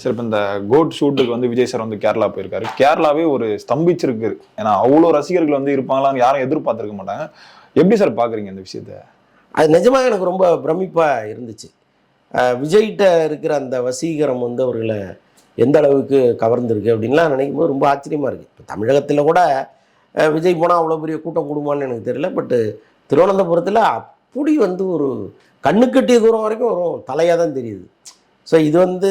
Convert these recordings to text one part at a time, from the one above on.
சரி, இப்போ இந்த கோட் ஷூட்டுக்கு வந்து விஜய் சார் வந்து கேரளா போயிருக்காரு. கேரளாவே ஒரு ஸ்தம்பிச்சிருக்கு. ஏன்னா அவ்வளோ ரசிகர்கள் வந்து இருப்பாங்களான்னு யாரும் எதிர்பார்த்திருக்க மாட்டாங்க. எப்படி சார் பார்க்குறீங்க இந்த விஷயத்த? அது நிஜமாக எனக்கு ரொம்ப பிரமிப்பாக இருந்துச்சு. விஜய்கிட்ட இருக்கிற அந்த வசீகரம் வந்து அவர்களை எந்த அளவுக்கு கவர்ந்துருக்கு அப்படின்லாம் நினைக்கும் போது ரொம்ப ஆச்சரியமாக இருக்குது. இப்போ தமிழகத்தில் கூட விஜய் போனால் அவ்வளோ பெரிய கூட்டம் கூடுமான்னு எனக்கு தெரியல. பட்டு திருவனந்தபுரத்தில் அப்படி வந்து ஒரு கண்ணுக்கட்டிய தூரம் வரைக்கும் வரும், தலையாக தான் தெரியுது. ஸோ இது வந்து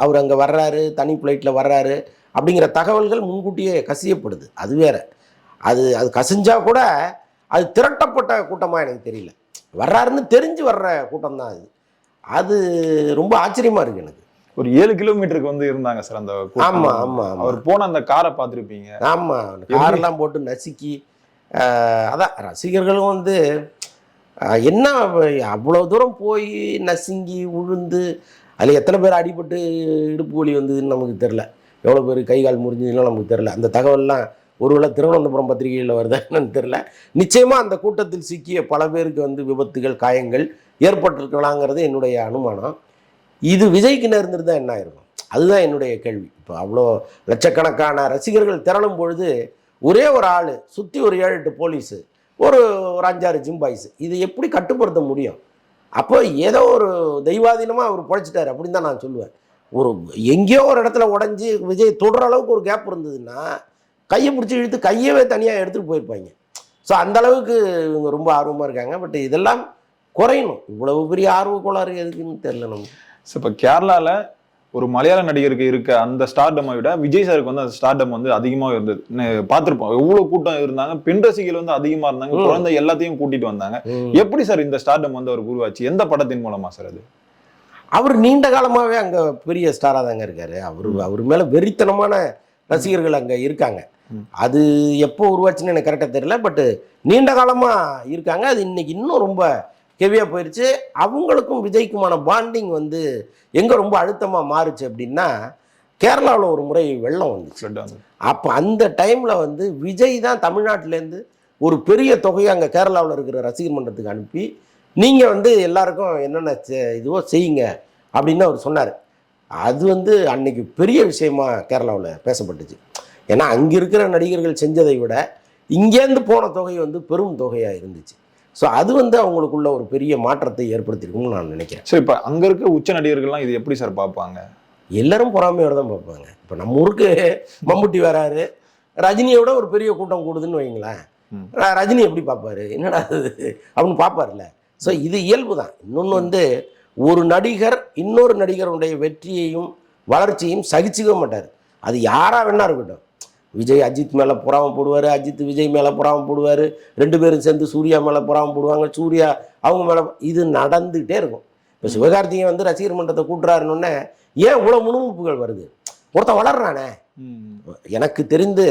அவர் அங்கே வர்றாரு, தனி ஃப்ளைட்டில் வர்றாரு அப்படிங்கிற தகவல்கள் முன்கூட்டியே கசியப்படுது. அது வேற. அது கசிஞ்சா கூட அது திரட்டப்பட்ட கூட்டமாக எனக்கு தெரியல. வர்றாருன்னு தெரிஞ்சு வர்ற கூட்டம் தான் அது. அது ரொம்ப ஆச்சரியமாக இருக்குது எனக்கு. ஒரு 7 கிலோமீட்டருக்கு வந்து இருந்தாங்க சார் அந்த கூட்டம். ஆமாம் ஆமாம். அவர் போன அந்த காரை பார்த்துருப்பீங்க. ஆமாம், காரெல்லாம் போட்டு நசுக்கி, அதான் ரசிகர்களும் வந்து என்ன அவ்வளோ தூரம் போய் நசுங்கி உழுந்து அதில் எத்தனை பேர் அடிபட்டு இடுப்பு வலி வந்ததுன்னு நமக்கு தெரில. எவ்வளோ பேர் கை கால் முறிஞ்சதுன்னு நமக்கு தெரில. அந்த தகவல்லாம் ஒருவேளை திருவனந்தபுரம் பத்திரிகையில் வருதா என்னன்னு தெரில. நிச்சயமாக அந்த கூட்டத்தில் சிக்கிய பல பேருக்கு வந்து விபத்துகள், காயங்கள் ஏற்பட்டிருக்கலாங்கிறது என்னுடைய அனுமானம். இது விஜய்க்கு நேர்ந்திருந்தால் என்ன ஆயிருக்கும், அதுதான் என்னுடைய கேள்வி. இப்போ அவ்வளோ லட்சக்கணக்கான ரசிகர்கள் திரளும் பொழுது ஒரே ஒரு ஆள் சுற்றி ஒரு 7-8 போலீஸு, ஒரு 5-6 ஜிம்பாய்ஸு, இது எப்படி கட்டுப்படுத்த முடியும்? அப்போ ஏதோ ஒரு தெய்வாதீனமாக அவர் பழைச்சிட்டார் அப்படின்னு தான் நான் சொல்லுவேன். ஒரு எங்கேயோ ஒரு இடத்துல உடஞ்சி விஜய் தொடுற அளவுக்கு ஒரு கேப் இருந்ததுன்னா கையை பிடிச்சி இழுத்து கையவே தனியாக எடுத்துகிட்டு போயிருப்பாங்க. ஸோ அந்த அளவுக்கு இவங்க ரொம்ப ஆர்வமாக இருக்காங்க. பட் இதெல்லாம் குறையணும். இவ்வளவு பெரிய ஆர்வ கோளாறு எதுக்குன்னு தெரியல நமக்கு. ஸோ இப்போ கேரளாவில் ஒரு மலையாள நடிகருக்கு இருக்க அந்த ஸ்டார்டமை விட விஜய் சாருக்கு வந்து அந்த ஸ்டார்டம் வந்து அதிகமாக இருந்தது. பார்த்துருப்போம் எவ்வளோ கூட்டம் இருந்தாங்க, பெண் ரசிகர்கள் வந்து அதிகமாக இருந்தாங்க, குழந்தை எல்லாத்தையும் கூட்டிட்டு வந்தாங்க. எப்படி சார் இந்த ஸ்டார்டம் வந்து அவர் உருவாச்சு? எந்த படத்தின் மூலமா சார் அது? அவர் நீண்ட காலமாகவே அங்கே பெரிய ஸ்டாராக தாங்க இருக்காரு. அவர் மேலே வெறித்தனமான ரசிகர்கள் அங்கே இருக்காங்க. அது எப்போ உருவாச்சுன்னு எனக்கு கரெக்டாக தெரியல. பட்டு நீண்ட காலமாக இருக்காங்க. அது இன்னைக்கு இன்னும் ரொம்ப ஹெவியாக போயிடுச்சு. அவங்களுக்கும் விஜய்க்குமான பாண்டிங் வந்து எங்கே ரொம்ப அழுத்தமாக மாறுச்சு அப்படின்னா, கேரளாவில் ஒரு முறை வெள்ளம் வந்துச்சு. அப்போ அந்த டைமில் வந்து விஜய் தான் தமிழ்நாட்டிலேருந்து ஒரு பெரிய தொகையை அங்கே கேரளாவில் இருக்கிற ரசிகர் மன்றத்துக்கு அனுப்பி, நீங்கள் வந்து எல்லாருக்கும் என்னென்ன இதுவோ செய்யுங்க அப்படின்னு அவர் சொன்னார். அது வந்து அன்னைக்கு பெரிய விஷயமா கேரளாவில் பேசப்பட்டுச்சு. ஏன்னா அங்கே இருக்கிற நடிகர்கள் செஞ்சதை விட இங்கேருந்து போன தொகை வந்து பெரும் தொகையாக இருந்துச்சு. ஸோ அது வந்து அவங்களுக்குள்ள ஒரு பெரிய மாற்றத்தை ஏற்படுத்தியிருக்கும்னு நான் நினைக்கிறேன். ஸோ இப்போ அங்கே இருக்க உச்ச நடிகர்கள்லாம் இது எப்படி சார் பார்ப்பாங்க? எல்லாரும் பொறாமையோடு தான் பார்ப்பாங்க. இப்போ நம்ம ஊருக்கு மம்முட்டி வராரு, ரஜினியோட ஒரு பெரிய கூட்டம் கூடுதுன்னு வைங்களேன், ரஜினி எப்படி பார்ப்பாரு, என்னடா அது அப்படின்னு பார்ப்பார்ல. ஸோ இது இயல்பு தான். இன்னொன்று வந்து ஒரு நடிகர் இன்னொரு நடிகருடைய வெற்றியையும் வளர்ச்சியையும் சகிச்சுக்க மாட்டார். அது யாராக வேணா இருக்கட்டும். விஜய் அஜித் மேலே புறாம போடுவார், அஜித் விஜய் மேலே புறாம போடுவார், 2 பேரும் சேர்ந்து சூர்யா மேலே புறாம போடுவாங்க, சூர்யா அவங்க மேலே, இது நடந்துக்கிட்டே இருக்கும். இப்போ சிவகார்த்திகேயன் வந்து ரசிகர் மன்றத்தை கூட்டுறாருன்னொன்னே ஏன் இவ்வளோ முணுமுணுப்புகள் வருது? ஒருத்தன் வளர்றானே. எனக்கு தெரிந்து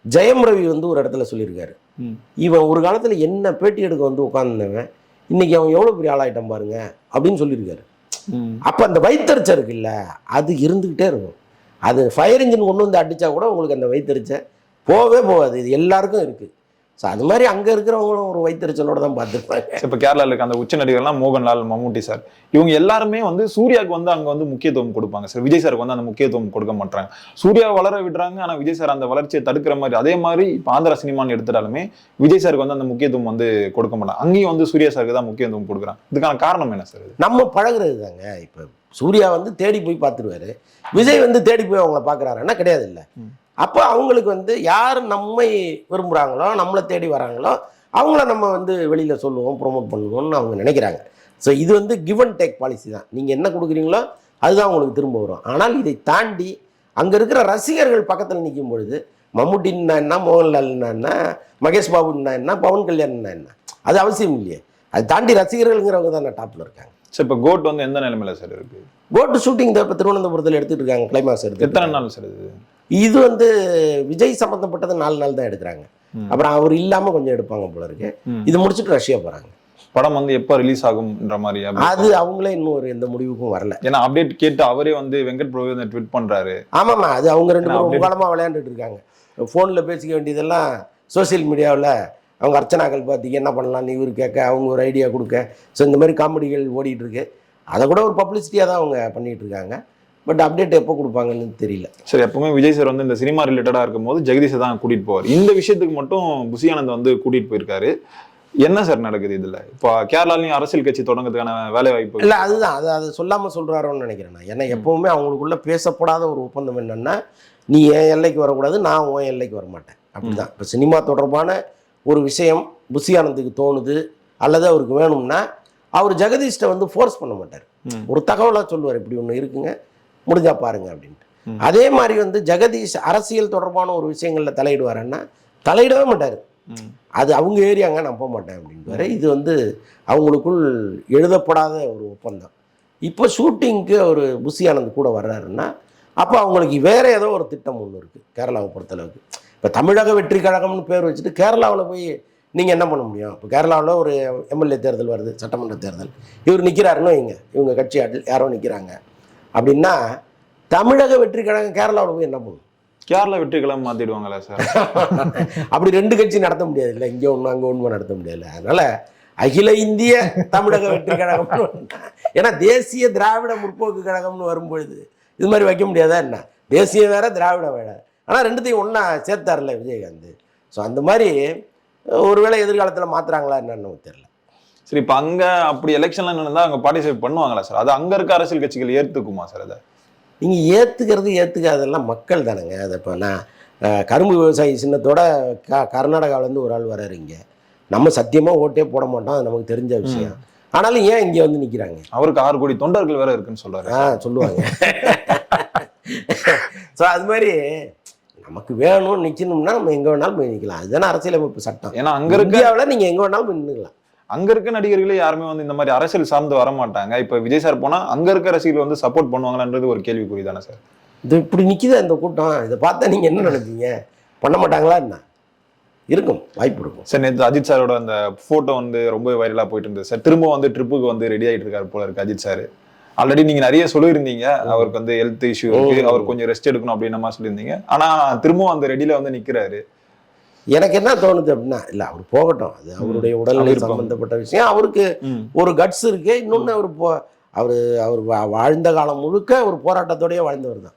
ஜெயம் ரவி வந்து ஒரு இடத்துல சொல்லியிருக்காரு, இவன் ஒரு காலத்தில் என்ன பேட்டி எடுக்க வந்து உட்காந்துவன், இன்னைக்கு அவன் எவ்வளோ பெரிய ஆளாயிட்டான் பாருங்க அப்படின்னு சொல்லியிருக்காரு. அப்போ அந்த வைத்தறிச்சல் இருக்குல்ல, அது இருந்துக்கிட்டே இருக்கும். அது ஃபயர் இன்ஜின் கொண்டு வந்து அடித்தா கூட உங்களுக்கு அந்த வைத்தறிச்சல் போகவே போகாது. இது எல்லாருக்கும் இருக்குது. ஸோ அது மாதிரி அங்கே இருக்கிறவங்களும் ஒரு வைத்தறிச்சலோடு தான் பார்த்துருப்பாங்க. இப்போ கேரளாவில் இருக்க அந்த உச்ச நடிகர்லாம் மோகன்லால், மம்முட்டி சார், இவங்க எல்லாருமே வந்து சூர்யாவுக்கு வந்து அங்கே வந்து முக்கியத்துவம் கொடுப்பாங்க சார். விஜய் சாருக்கு வந்து அந்த முக்கியத்துவம் கொடுக்க மாட்டாங்க. சூர்யா வளர விடுறாங்க, ஆனால் விஜய் சார் அந்த வளர்ச்சியை தடுக்கிற மாதிரி. அதே மாதிரி இப்போ ஆந்திரா சினிமான்னு எடுத்துட்டாலுமே விஜய் சாருக்கு வந்து அந்த முக்கியத்துவம் வந்து கொடுக்க மாட்டாங்க. அங்கேயும் வந்து சூர்யா சாருக்கு தான் முக்கியத்துவம் கொடுக்குறாங்க. இதுக்கான காரணம் என்ன சார்? நம்ம பழகுறது தாங்க. இப்போ சூர்யா வந்து தேடி போய் பார்த்துருவாரு, விஜய் வந்து தேடி போய் அவங்கள பார்க்குறாருன்னா கிடையாது இல்லை. அப்போ அவங்களுக்கு வந்து யார் நம்மை விரும்புகிறாங்களோ, நம்மளை தேடி வராங்களோ, அவங்கள நம்ம வந்து வெளியில் சொல்லுவோம், ப்ரொமோட் பண்ணுவோம்னு அவங்க நினைக்கிறாங்க. ஸோ இது வந்து கிவ் அண்ட் டேக் பாலிசி தான். நீங்கள் என்ன கொடுக்குறீங்களோ அதுதான் உங்களுக்கு திரும்ப வரும். ஆனால் இதை தாண்டி அங்கே இருக்கிற ரசிகர்கள் பக்கத்தில் நிற்கும் பொழுது மம்முட்டின்னா என்ன, மோகன்லால்னா என்ன, மகேஷ் பாபுன்னா என்ன, பவன் கல்யாண்னா என்ன, அது அவசியம் இல்லையே. அதை தாண்டி ரசிகர்கள்ங்கிறவங்க தான் டாப்பில் இருக்காங்க. சார் இப்போ கோட் வந்து எந்த நிலைமையில சார் இருக்குது? கோட் ஷூட்டிங் தான் இப்போ திருவனந்தபுரத்தில் எடுத்துகிட்டு இருக்காங்க. கிளைமாக்ஸ் எடுத்து எத்தனை நாள் சார் இது வந்து விஜய் சம்மந்தப்பட்டது 4 நாள் தான் எடுக்கிறாங்க. அப்புறம் அவர் இல்லாமல் கொஞ்சம் எடுப்பாங்க போல இருக்கு. இது முடிச்சுட்டு ரஷ்யா போகிறாங்க. படம் வந்து எப்போ ரிலீஸ் ஆகும்ன்ற மாதிரி அது அவங்களே இன்னும் ஒரு எந்த முடிவுக்கும் வரல. ஏன்னா அப்டேட் கேட்டு அவரே வந்து வெங்கட் பிரபு வந்து ட்வீட் பண்ணுறாரு. ஆமாம்மா, அது அவங்க 2 பேரும் காலமாக விளையாண்டுட்டு இருக்காங்க. ஃபோனில் பேசிக்க வேண்டியதெல்லாம் சோசியல் மீடியாவில் அவங்க அர்ச்சனாக்கள் பார்த்திங்க என்ன பண்ணலான்னு இவர் கேட்க, அவங்க ஒரு ஐடியா கொடுக்க. ஸோ இந்த மாதிரி காமெடிகள் ஓடிட்டு இருக்கு. அதை கூட ஒரு பப்ளிசிட்டியாக தான் அவங்க பண்ணிகிட்டு இருக்காங்க. பட் அப்டேட் எப்போ கொடுப்பாங்கன்னு தெரியல. சரி, எப்பவுமே விஜய் சார் வந்து இந்த சினிமா ரிலேட்டடா இருக்கும் போது ஜெகதீஷை தான் கூட்டிட்டு போவார். இந்த விஷயத்துக்கு மட்டும் புசி ஆனந்த் வந்து கூட்டிட்டு போயிருக்காரு. என்ன சார் நடக்குது இதுல? இப்போ கேரளாலையும் அரசியல் கட்சி தொடங்கிறதுக்கான வேலை வாய்ப்பு இல்லை, அதுதான் அது சொல்லாமல் சொல்கிறாரோன்னு நினைக்கிறேன் நான். ஏன்னா எப்போவுமே அவங்களுக்குள்ள பேசப்படாத ஒரு ஒப்பந்தம் என்னன்னா, நீ என் எல்லைக்கு வரக்கூடாது, நான் உன் எல்லைக்கு வரமாட்டேன், அப்படிதான். இப்போ சினிமா தொடர்பான ஒரு விஷயம் புசி ஆனந்துக்கு தோணுது அல்லது அவருக்கு வேணும்னா அவர் ஜெகதீஷ்ட வந்து ஃபோர்ஸ் பண்ண மாட்டார். ஒரு தகவலாக சொல்லுவார், இப்படி ஒன்று இருக்குங்க, முடிஞ்சா பாருங்க அப்படின்ட்டு. அதே மாதிரி வந்து ஜெகதீஷ் அரசியல் தொடர்பான ஒரு விஷயங்களில் தலையிடுவாருன்னா தலையிடவே மாட்டார். அது அவங்க ஏரியாங்க, நான் போக மாட்டேன் அப்படின்ட்டு. இது வந்து அவங்களுக்குள் எழுதப்படாத ஒரு ஒப்பந்தம். இப்போ ஷூட்டிங்க்கு அவர் புசி ஆனந்த் கூட வர்றாருன்னா அப்போ அவங்களுக்கு வேற ஏதோ ஒரு திட்டம் ஒன்று இருக்குது கேரளாவை பொறுத்தளவுக்கு. இப்போ தமிழக வெற்றி கழகம்னு பேர் வச்சுட்டு கேரளாவில் போய் நீங்கள் என்ன பண்ண முடியும்? இப்போ கேரளாவில் ஒரு எம்எல்ஏ தேர்தல் வருது, சட்டமன்ற தேர்தல், இவர் நிற்கிறாருன்னு இவங்க கட்சி யாரோ நிற்கிறாங்க அப்படின்னா தமிழக வெற்றி கழகம் கேரளாவில் போய் என்ன பண்ணும்? கேரளா வெற்றி கழகம் மாத்திடுவாங்களா சார்? அப்படி ரெண்டு கட்சி நடத்த முடியாது இல்லை, இங்கே ஒன்று அங்கே ஒன்று நடத்த முடியாது. அதனால அகில இந்திய தமிழக வெற்றி கழகம்னு, ஏன்னா தேசிய திராவிட முற்போக்கு கழகம்னு வரும்பொழுது இது மாதிரி வைக்க முடியாதா என்ன? தேசிய வேற திராவிட வேற, ஆனால் ரெண்டுத்தையும் ஒன்றா சேர்த்தார்ல விஜயகாந்த். ஸோ அந்த மாதிரி ஒருவேளை எதிர்காலத்தில் மாத்துறாங்களா என்னன்னு தெரியல. சரி, இப்போ அங்கே அப்படி எலெக்ஷன்லாம் நடந்தால் அங்கே பார்ட்டிசிபேட் பண்ணுவாங்களா சார்? அது அங்கே இருக்க அரசியல் கட்சிகள் ஏற்றுக்குமா சார் அதை? நீங்கள் ஏற்றுக்காதெல்லாம் மக்கள் தானேங்க. அதை இப்போ நான் கரும்பு விவசாயி சின்னத்தோட கர்நாடகாவிலேருந்து ஒரு ஆள் வர்றாரு இங்கே, நம்ம சத்தியமாக ஓட்டே போட மாட்டோம், அது நமக்கு தெரிஞ்ச விஷயம். ஆனாலும் ஏன் இங்கே வந்து நிற்கிறாங்க? அவருக்கு 6 கோடி தொண்டர்கள் வேற இருக்குன்னு சொல்றாரு. சொல்லுவாங்க. ஸோ அது மாதிரி நமக்கு வேணும்னு நிற்கணும்னா நம்ம எங்கே வேணாலும் போய் நிற்கலாம். அதுதானே அரசியலமைப்பு சட்டம். ஏன்னா அங்கே இருக்க இந்தியாவில் நீங்கள் எங்கே வேணாலும் போய் நின்றுக்கலாம். அங்க இருக்க நடிகர்களே யாருமே வந்து இந்த மாதிரி அரசியல் சார்ந்து வர மாட்டாங்க. இப்ப விஜய் சார் போனா அங்க இருக்க ரசிகர்கள் வந்து சப்போர்ட் பண்ணுவாங்களான்றது ஒரு கேள்விக்குறி தானே சார்? இது இப்படி நிக்குது இந்த கூட்டம், இதை பார்த்தா நீங்க என்ன நினைப்பீங்க? பண்ண மாட்டாங்களா என்ன? இருக்கும், வாய்ப்பு இருக்கும். சார், நேற்று அஜித் சாரோட அந்த போட்டோ வந்து ரொம்ப வைரலா போயிட்டு இருந்தது சார். திரும்ப வந்து ட்ரிப்புக்கு வந்து ரெடி ஆயிட்டு இருக்காரு போல இருக்கு அஜித் சார். ஆல்ரெடி நீங்க நிறைய சொல்லியிருந்தீங்க அவருக்கு வந்து ஹெல்த் இஷ்யூ இருக்கு, அவர் கொஞ்சம் ரெஸ்ட் எடுக்கணும் அப்படின்னு மாதிரி சொல்லியிருந்தீங்க. ஆனா திரும்பவும் அந்த ரெடியில வந்து நிக்கிறாரு. எனக்கு என்ன தோணுது அப்படின்னா, இல்ல அவர் போகட்டும், அது அவருடைய உடல்நிலை சம்பந்தப்பட்ட விஷயம். அவருக்கு ஒரு கட்ஸ் இருக்கு. இன்னொன்னு அவர் வாழ்ந்த காலம் முழுக்க ஒரு போராட்டத்தோடய வாழ்ந்தவர் தான்.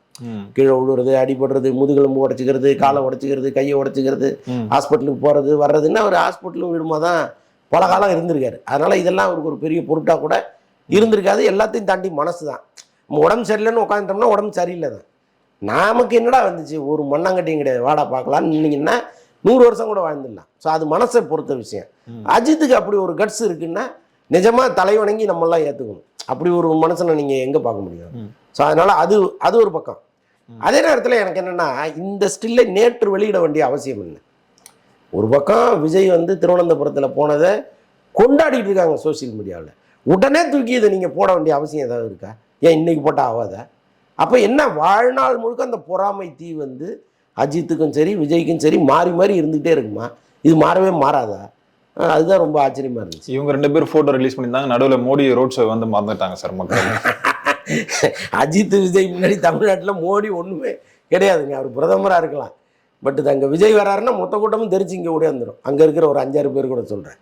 கீழே விழுறது, அடிபடுறது, முதுகெலும்பு உடைச்சிக்கிறது, காலை உடைச்சிக்கிறது, கையை உடைச்சிக்கிறது, ஹாஸ்பிட்டலுக்கு போறது வர்றதுன்னா அவர் ஹாஸ்பிட்டலும் வீடுமா தான் பல காலம் இருந்திருக்காரு. அதனால இதெல்லாம் அவருக்கு ஒரு பெரிய பொருட்டா கூட இருந்திருக்காது. எல்லாத்தையும் தாண்டி மனசு தான். நம்ம உடம்பு சரியில்லைன்னு உட்காந்துட்டோம்னா உடம்பு சரியில்லை தான். நமக்கு என்னடா வந்துச்சு, ஒரு மண்ணாங்கட்டியும் கிடையாது, வாடா பார்க்கலான்னு நின்னீங்கன்னா 100 வருஷம் கூட வாழ்ந்துடலாம். ஸோ அது மனசை பொறுத்த விஷயம். அஜித்துக்கு அப்படி ஒரு கட்ஸ் இருக்குன்னா நிஜமா தலைவணங்கி நம்மளாம் ஏற்றுக்கணும். அப்படி ஒரு மனுஷனை நீங்கள் எங்கே பார்க்க முடியும்? ஸோ அதனால அது ஒரு பக்கம். அதே நேரத்தில் எனக்கு என்னென்னா, இந்த ஸ்டில்லை நேற்று வெளியிட வேண்டிய அவசியம் இல்லை. ஒரு பக்கம் விஜய் வந்து திருவனந்தபுரத்தில் போனதை கொண்டாடிட்டு இருக்காங்க சோசியல் மீடியாவில். உடனே தூக்கி இதை நீங்கள் போட வேண்டிய அவசியம் ஏதாவது இருக்கா? ஏன் இன்னைக்கு போட்டால் ஆகாதா? அப்போ என்ன, வாழ்நாள் முழுக்க அந்த பொறாமை தீ வந்து அஜித்துக்கும் சரி விஜய்க்கும் சரி மாறி மாறி இருந்துகிட்டே இருக்குமா? இது மாறவே மாறாதா? அதுதான் ரொம்ப ஆச்சரியமா இருந்துச்சு. இவங்க 2 பேரும் போட்டோ ரிலீஸ் பண்ணியிருந்தாங்க, நடுவில் மோடி ரோட் ஷோ வந்து மறந்துட்டாங்க சார் மக்கள். அஜித் விஜய் முன்னாடி தமிழ்நாட்டில் மோடி ஒன்றுமே கிடையாதுங்க. அவர் பிரதமராக இருக்கலாம், பட் அங்கே விஜய் வர்றாருன்னா மொத்த கூட்டமும் தெரிஞ்சு இங்கே ஓடி வந்துடும். அங்கே இருக்கிற ஒரு 5-6 பேர் கூட சொல்கிறேன்.